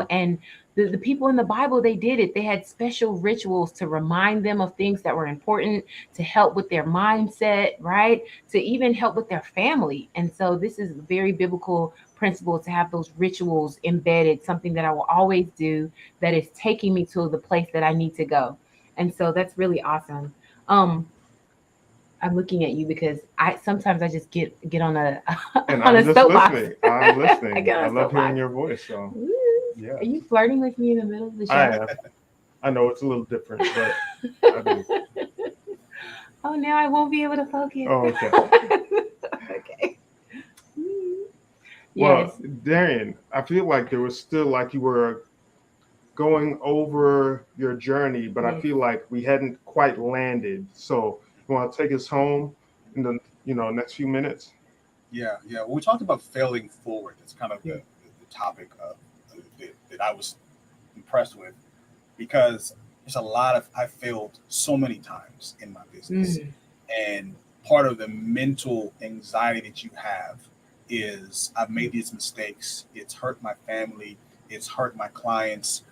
and the people in the Bible, they did it. They had special rituals to remind them of things that were important, to help with their mindset, right? To even help with their family. And so this is a very biblical principle, to have those rituals embedded, something that I will always do that is taking me to the place that I need to go. And so that's really awesome. Um, I'm looking at you because I just get on a And on I'm a just soapbox. listening. I'm I listening. get I on a love hearing soapbox. your voice. So, Woo. yeah, Are you flirting with me in the middle of the I show? am. I know it's a little different, but I do. Oh, now I won't be able to focus. Oh, okay. Okay. Yes. Well, Darian, I feel like there was still like you were going over your journey, but I Yes. feel like we hadn't quite landed. So, you want to take us home in the next few minutes? Yeah. When we talked about failing forward, that's kind of Yeah. the topic of that I was impressed with, because there's a lot of I failed so many times in my business, Mm. and part of the mental anxiety that you have is I've made these mistakes. It's hurt my family. It's hurt my clients.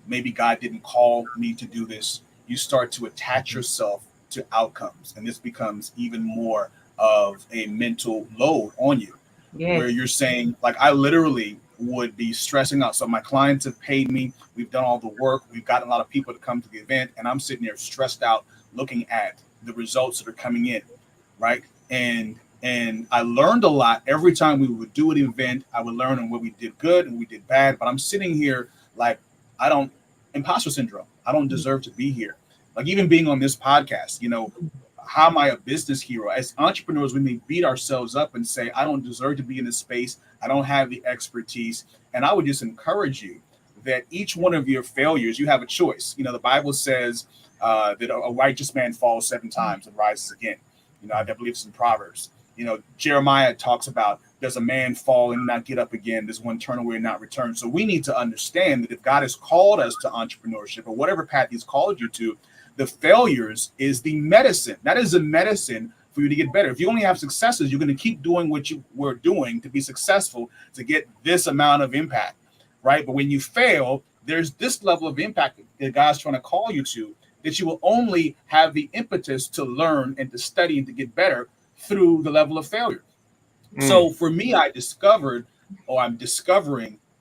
Maybe God didn't call me to do this. You start to attach yourself to outcomes, and this becomes even more of a mental load on you, Yes. where you're saying, like, I literally would be stressing out. So my clients have paid me. We've done all the work. We've gotten a lot of people to come to the event, and I'm sitting there stressed out, looking at the results that are coming in, right? And I learned a lot every time we would do an event. I would learn on what we did good and we did bad. But I'm sitting here like, I don't, imposter syndrome. I don't deserve to be here. Like, even being on this podcast, how am I a business hero? As entrepreneurs, we may beat ourselves up and say, I don't deserve to be in this space. I don't have the expertise. And I would just encourage you that each one of your failures, you have a choice. The Bible says that a righteous man falls 7 times and rises again. I believe it's in Proverbs. Jeremiah talks about, does a man fall and not get up again? Does one turn away and not return? So we need to understand that if God has called us to entrepreneurship, or whatever path he's called you to, the failures is the medicine. That is the medicine for you to get better. If you only have successes, you're going to keep doing what you were doing to be successful, to get this amount of impact, right? But when you fail, there's this level of impact that God's trying to call you to, that you will only have the impetus to learn and to study and to get better through the level of failure. So for me, I'm discovering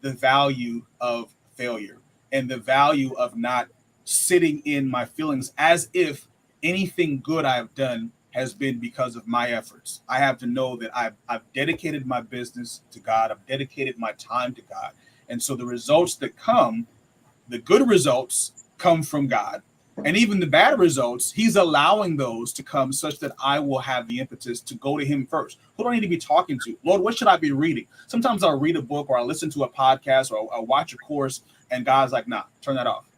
the value of failure, and the value of not sitting in my feelings as if anything good I've done has been because of my efforts. I have to know that I've dedicated my business to God. I've dedicated my time to God. And so the results that come, the good results, come from God. And even the bad results, he's allowing those to come such that I will have the impetus to go to him first. Who do I need to be talking to? Lord, what should I be reading? Sometimes I'll read a book, or I'll listen to a podcast, or I'll watch a course, and God's like, nah, turn that off.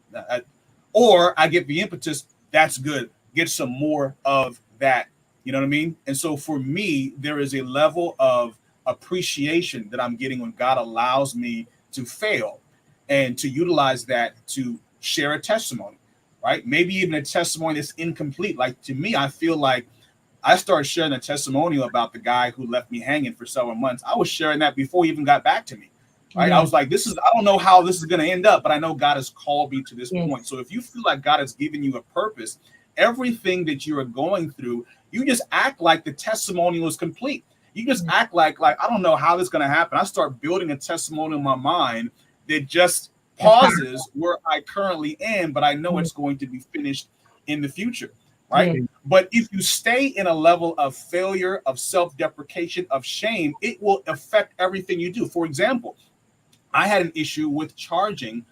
Or I get the impetus, that's good. Get some more of that. You know what I mean? And so for me, there is a level of appreciation that I'm getting when God allows me to fail, and to utilize that to share a testimony. Right? Maybe even a testimony that's incomplete. Like, to me, I feel like I started sharing a testimonial about the guy who left me hanging for several months. I was sharing that before he even got back to me. Right? Yeah. I was like, I don't know how this is going to end up, but I know God has called me to this Yes. point. So if you feel like God has given you a purpose, everything that you are going through, you just act like the testimonial is complete. You just act like I don't know how this is going to happen. I start building a testimony in my mind that just pauses where I currently am, but I know it's going to be finished in the future, right? Yeah. But if you stay in a level of failure, of self-deprecation, of shame, it will affect everything you do. For example, I had an issue with charging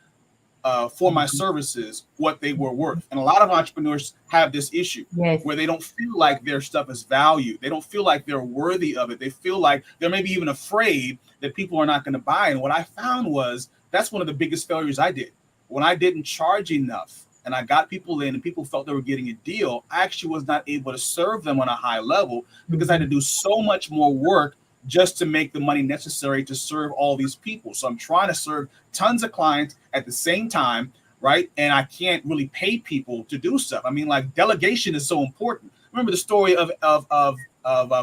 for my services what they were worth. And a lot of entrepreneurs have this issue Yes. where they don't feel like their stuff is valued. They don't feel like they're worthy of it. They feel like they're maybe even afraid that people are not going to buy. And what I found was that's one of the biggest failures I did. When I didn't charge enough and I got people in and people felt they were getting a deal, I actually was not able to serve them on a high level because I had to do so much more work just to make the money necessary to serve all these people. So I'm trying to serve tons of clients at the same time, right? And I can't really pay people to do stuff. I mean, like, delegation is so important. Remember the story of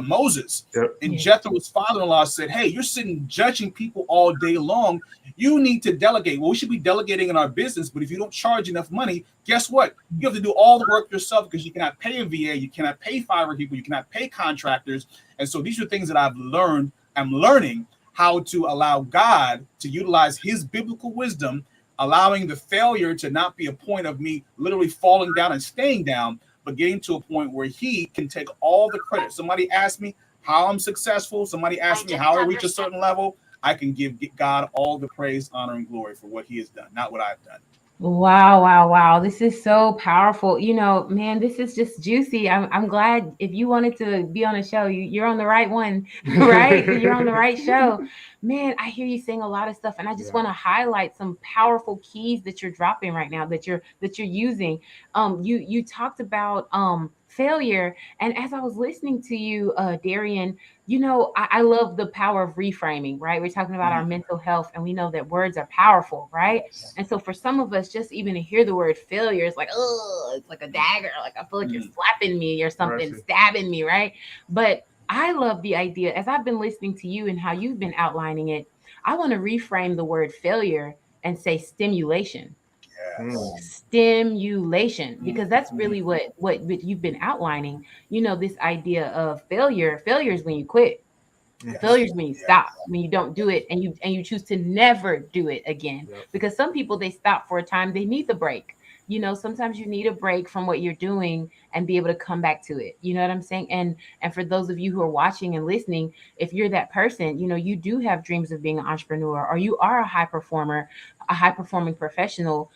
Moses. Yep. And Jethro's father-in-law said, hey, you're sitting judging people all day long. You need to delegate. Well, we should be delegating in our business, but if you don't charge enough money, guess what? You have to do all the work yourself because you cannot pay a VA, you cannot pay Fiverr people, you cannot pay contractors. And so these are things that I've learned. I'm learning how to allow God to utilize his biblical wisdom, allowing the failure to not be a point of me literally falling down and staying down, but getting to a point where he can take all the credit. Somebody asked me how I'm successful. Somebody asked me how I reach a certain level. I can give God all the praise, honor, and glory for what he has done, not what I've done. Wow, wow, wow. This is so powerful. You know, man, this is just juicy. I'm glad if you wanted to be on a show, you're on the right one, right? You're on the right show. Man, I hear you saying a lot of stuff, and I just want to highlight some powerful keys that you're dropping right now that you're using. You talked about failure, and as I was listening to you, Darien, you know, I love the power of reframing, right? We're talking about our mental health, and we know that words are powerful, right? And so for some of us, just even to hear the word failure is like, oh, it's like a dagger. Like I feel like you're slapping me or something, stabbing me, right? But I love the idea, as I've been listening to you and how you've been outlining it, I want to reframe the word failure and say stimulation. Stimulation, because that's really what you've been outlining. You know, this idea of failure is when you quit. Failure is when you stop, when you don't do it, and you choose to never do it again. Because some people, they stop for a time, they need the break. You know, sometimes you need a break from what you're doing and be able to come back to it. You know what I'm saying? And for those of you who are watching and listening, if you're that person, you know, you do have dreams of being an entrepreneur, or you are a high performer, a high performing professional,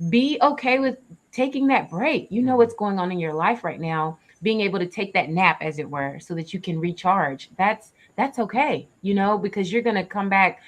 be okay with taking that break. You know what's going on in your life right now, being able to take that nap, as it were, so that you can recharge. That's okay, you know, because you're going to come back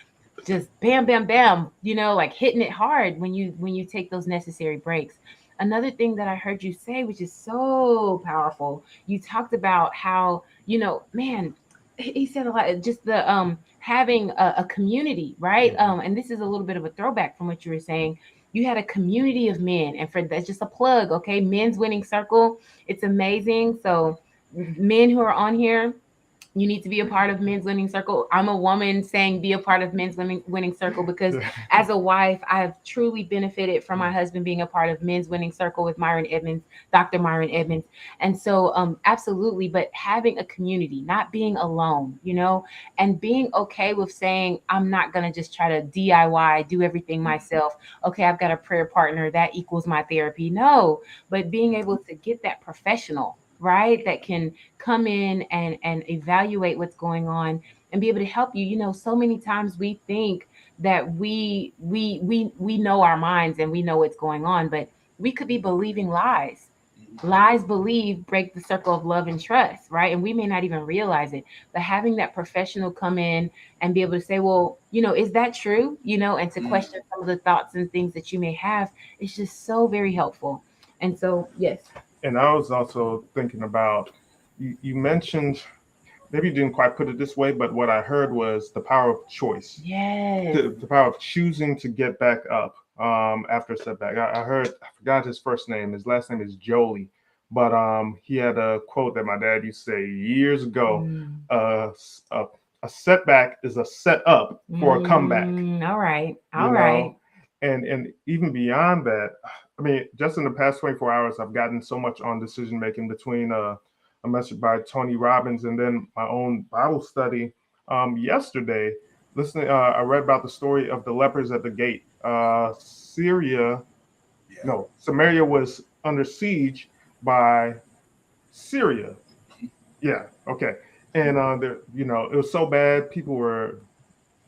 just bam, bam, bam, you know, like hitting it hard when you take those necessary breaks. Another thing that I heard you say, which is so powerful, you talked about how, you know, man, he said a lot, just the having a community, right? And this is a little bit of a throwback from what you were saying. You had a community of men, and for that's just a plug, okay? Men's Winning Circle, it's amazing. So men who are on here, you need to be a part of Men's Winning Circle. I'm a woman saying be a part of Men's Winning Circle because as a wife, I have truly benefited from my husband being a part of Men's Winning Circle with Myron Edmonds, Dr. Myron Edmonds. And so absolutely, but having a community, not being alone, you know, and being okay with saying, I'm not going to just try to DIY, do everything myself. Okay, I've got a prayer partner, that equals my therapy. No, but being able to get that professional, right, that can come in and evaluate what's going on and be able to help you. You know, so many times we think that we know our minds and we know what's going on, but we could be believing lies. Lies believe break the circle of love and trust, right? And we may not even realize it, but having that professional come in and be able to say, well, you know, is that true? You know, and to question some of the thoughts and things that you may have, it's just so very helpful. And so, yes. And I was also thinking about, you mentioned, maybe you didn't quite put it this way, but what I heard was the power of choice. Yes. The power of choosing to get back up after a setback. I heard, I forgot his first name. His last name is Jolie. But he had a quote that my dad used to say years ago. A setback is a setup for a comeback. All right. And even beyond that, I mean, just in the past 24 hours, I've gotten so much on decision making between a message by Tony Robbins and then my own Bible study yesterday. Listen, I read about the story of the lepers at the gate. Syria, Yeah. no, Samaria was under siege by Syria. Yeah, okay. And it was so bad. People were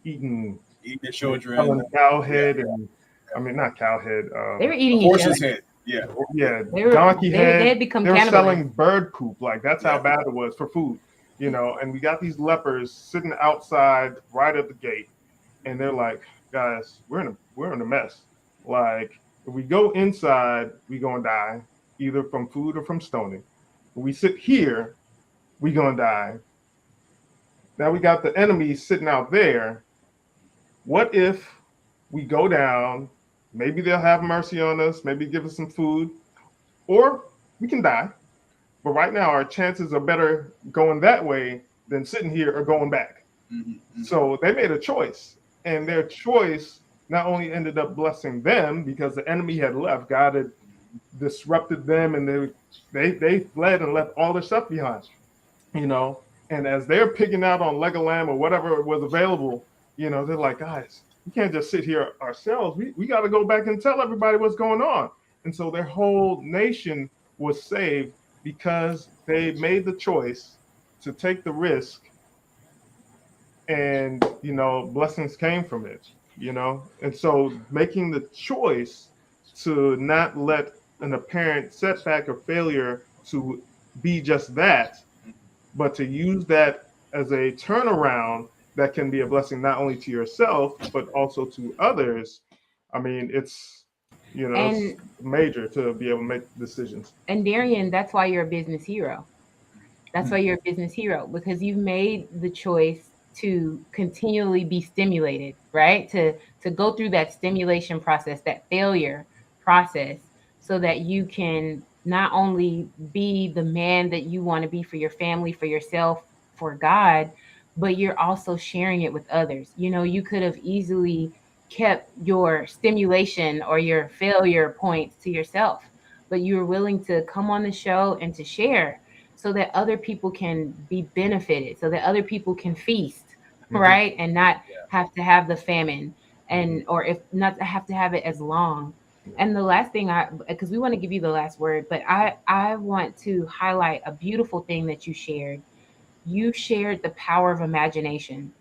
eating Eating their children. selling cow Yeah. head, and I mean not cow head. They were A eating each other. horse's head. Yeah. Yeah, They donkey head. had become They were cannibals. selling bird poop. Like that's how Yeah. bad it was for food. And we got these lepers sitting outside right at the gate, and they're like, guys, we're in a mess. Like if we go inside, we gonna die either from food or from stoning. If we sit here, we gonna die. Now we got the enemy sitting out there. What if we go down? Maybe they'll have mercy on us, maybe give us some food, or we can die. But right now, our chances are better going that way than sitting here or going back. Mm-hmm. So they made a choice, and their choice not only ended up blessing them because the enemy had left, God had disrupted them, and they fled and left all their stuff behind. And as they're picking out on leg of lamb or whatever was available, they're like, guys, we can't just sit here ourselves. We got to go back and tell everybody what's going on. And so their whole nation was saved because they made the choice to take the risk, and blessings came from it. And so making the choice to not let an apparent setback or failure to be just that, but to use that as a turnaround that can be a blessing not only to yourself but also to others. I mean, it's And major to be able to make decisions. and Darien, that's why you're a business hero. That's why you're a business hero, because you've made the choice to continually be stimulated, right? To go through that stimulation process, that failure process, so that you can not only be the man that you want to be for your family, for yourself, for God, but you're also sharing it with others. You could have easily kept your stimulation or your failure points to yourself, but you were willing to come on the show and to share so that other people can be benefited, so that other people can feast, right? And not have to have the famine, and or if not have to have it as long. And the last thing, because we want to give you the last word, but I want to highlight a beautiful thing that you shared. You shared the power of imagination.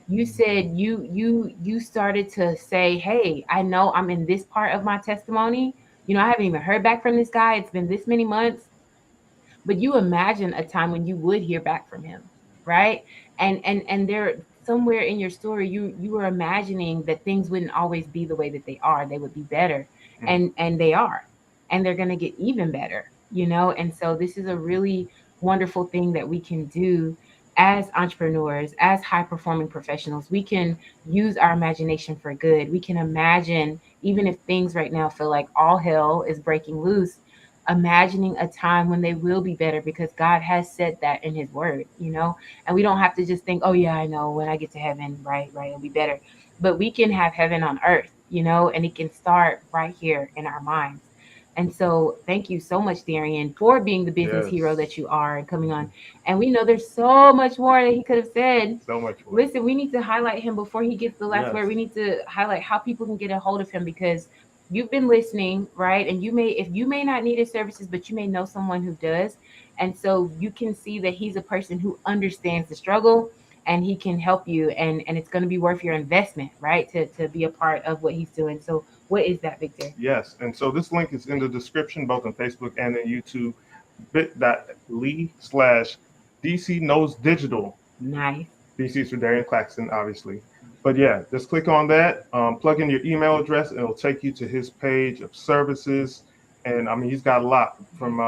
You said you started to say, hey, I know I'm in this part of my testimony. I haven't even heard back from this guy. It's been this many months, but you imagine a time when you would hear back from him, right? And there, somewhere in your story, you were imagining that things wouldn't always be the way that they are. They would be better, and they are, and they're going to get even better. And so this is a really wonderful thing that we can do as entrepreneurs, as high performing professionals. We can use our imagination for good. We can imagine, even if things right now feel like all hell is breaking loose, imagining a time when they will be better, because God has said that in his word. And we don't have to just think, oh yeah, I know when I get to heaven, right, it'll be better. But we can have heaven on earth, and it can start right here in our minds. And so thank you so much, Darien, for being the business hero that you are and coming on. And we know there's so much more that he could have said. So much more. Listen, we need to highlight him before he gets the last Yes. word. We need to highlight how people can get a hold of him, because you've been listening, right? And if you may not need his services, but you may know someone who does. And so you can see that he's a person who understands the struggle, and he can help you, and it's going to be worth your investment, right? To be a part of what he's doing. So what is that, Victor? Yes. And so this link is in the description, both on Facebook and in YouTube, bit.ly/DC Knows Digital. Nice. DC is for Darien Claxton, obviously. But yeah, just click on that, plug in your email address, and it'll take you to his page of services. And I mean, he's got a lot from,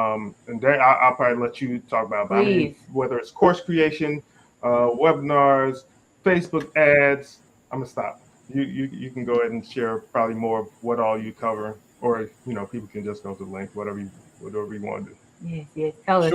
and I'll probably let you talk about it. But I mean, whether it's course creation, webinars, Facebook ads. I'm gonna stop. You can go ahead and share probably more of what all you cover, or people can just go to the link, whatever you want to do. Yes. Tell us.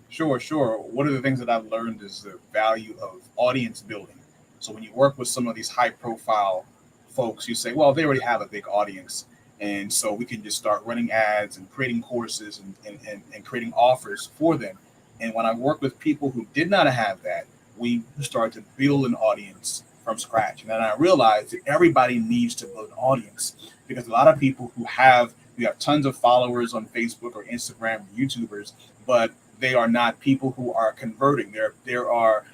Sure. One of the things that I've learned is the value of audience building. So when you work with some of these high profile folks, you say, well, they already have a big audience. And so we can just start running ads and creating courses and creating offers for them. And when I work with people who did not have that, we start to build an audience from scratch. And then I realized that everybody needs to build an audience, because a lot of people you have tons of followers on Facebook or Instagram, YouTubers, but they are not people who are converting. There are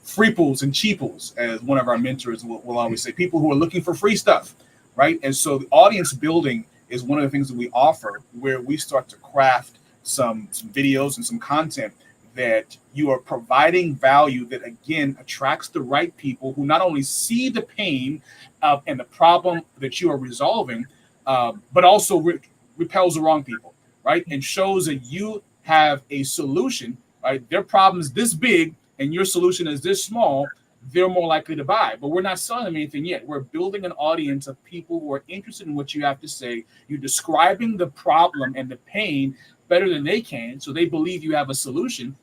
freeples and cheaples, as one of our mentors will always say, people who are looking for free stuff, right? And so the audience building is one of the things that we offer, where we start to craft some videos and some content that you are providing value that, again, attracts the right people who not only see the pain and the problem that you are resolving, but also repels the wrong people, right? And shows that you have a solution, right? Their problem is this big and your solution is this small, they're more likely to buy. But we're not selling them anything yet. We're building an audience of people who are interested in what you have to say. You're describing the problem and the pain better than they can, so they believe you have a solution.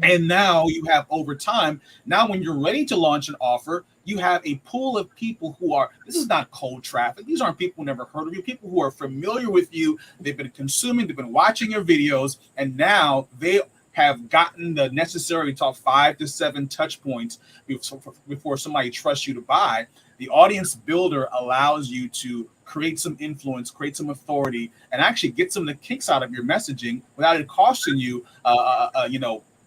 And now you have, over time, now when you're ready to launch an offer, you have a pool of people who are, this is not cold traffic. These aren't people who never heard of you, people who are familiar with you. They've been consuming, they've been watching your videos, and now they have gotten the necessary top 5 to 7 touch points before somebody trusts you to buy. The audience builder allows you to create some influence, create some authority, and actually get some of the kinks out of your messaging without it costing you,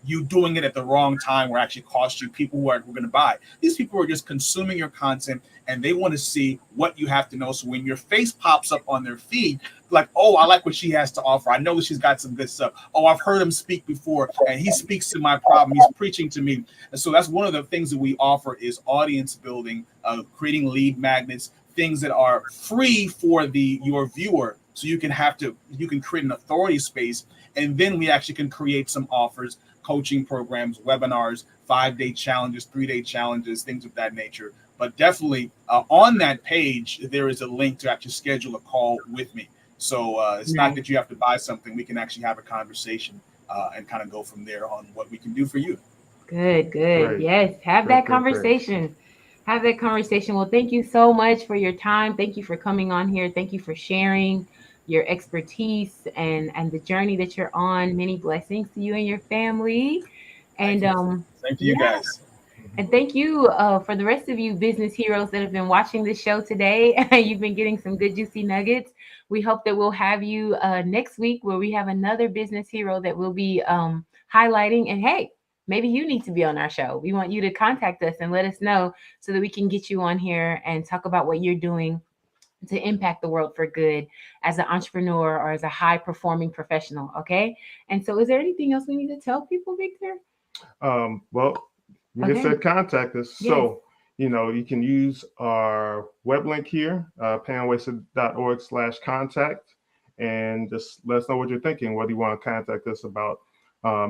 you doing it at the wrong time, where actually cost you people who are going to buy. These people are just consuming your content, and they want to see what you have to know. So when your face pops up on their feed, like, oh, I like what she has to offer. I know that she's got some good stuff. Oh, I've heard him speak before, and he speaks to my problem. He's preaching to me. And so that's one of the things that we offer, is audience building, creating lead magnets, things that are free for your viewer, so you can create an authority space. And then we actually can create some offers, coaching programs, webinars, 5-day challenges, 3-day challenges, things of that nature. But definitely on that page, there is a link to actually schedule a call with me. So it's not that you have to buy something. We can actually have a conversation and kind of go from there on what we can do for you. Good. Great. Yes, have Great, that great, conversation. Have that conversation. Well, thank you so much for your time. Thank you for coming on here. Thank you for sharing your expertise and the journey that you're on. Many blessings to you and your family. And Same to you guys. and thank you for the rest of you business heroes that have been watching this show today. You've been getting some good juicy nuggets. We hope that we'll have you next week, where we have another business hero that we'll be highlighting. And hey, maybe you need to be on our show. We want you to contact us and let us know, so that we can get you on here and talk about what you're doing to impact the world for good as an entrepreneur or as a high performing professional. Okay. And so, is there anything else we need to tell people, Victor? Well, you just said contact us. Yes. So, you can use our web link here, panwasted.org/contact, and just let us know what you're thinking, whether you want to contact us about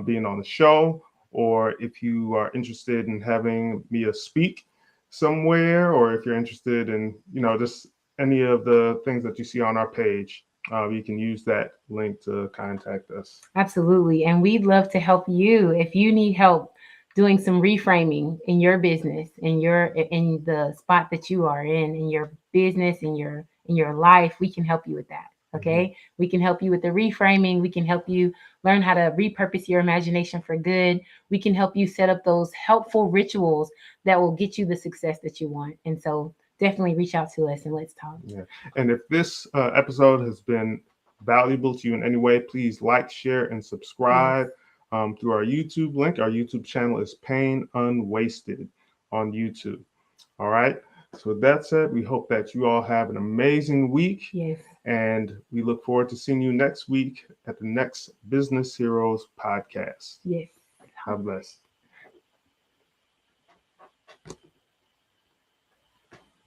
being on the show, or if you are interested in having me speak somewhere, or if you're interested in, just any of the things that you see on our page. You can use that link to contact us. Absolutely. And we'd love to help you. If you need help doing some reframing in your business, in the spot that you are in your business, in your life, we can help you with that. Okay. Mm-hmm. We can help you with the reframing. We can help you learn how to repurpose your imagination for good. We can help you set up those helpful rituals that will get you the success that you want. And so definitely reach out to us and let's talk. Yeah. And if this episode has been valuable to you in any way, please like, share, and subscribe through our YouTube link. Our YouTube channel is Pain Unwasted on YouTube. All right. So with that said, we hope that you all have an amazing week. Yes. And we look forward to seeing you next week at the next Business Heroes podcast. Yes. God bless.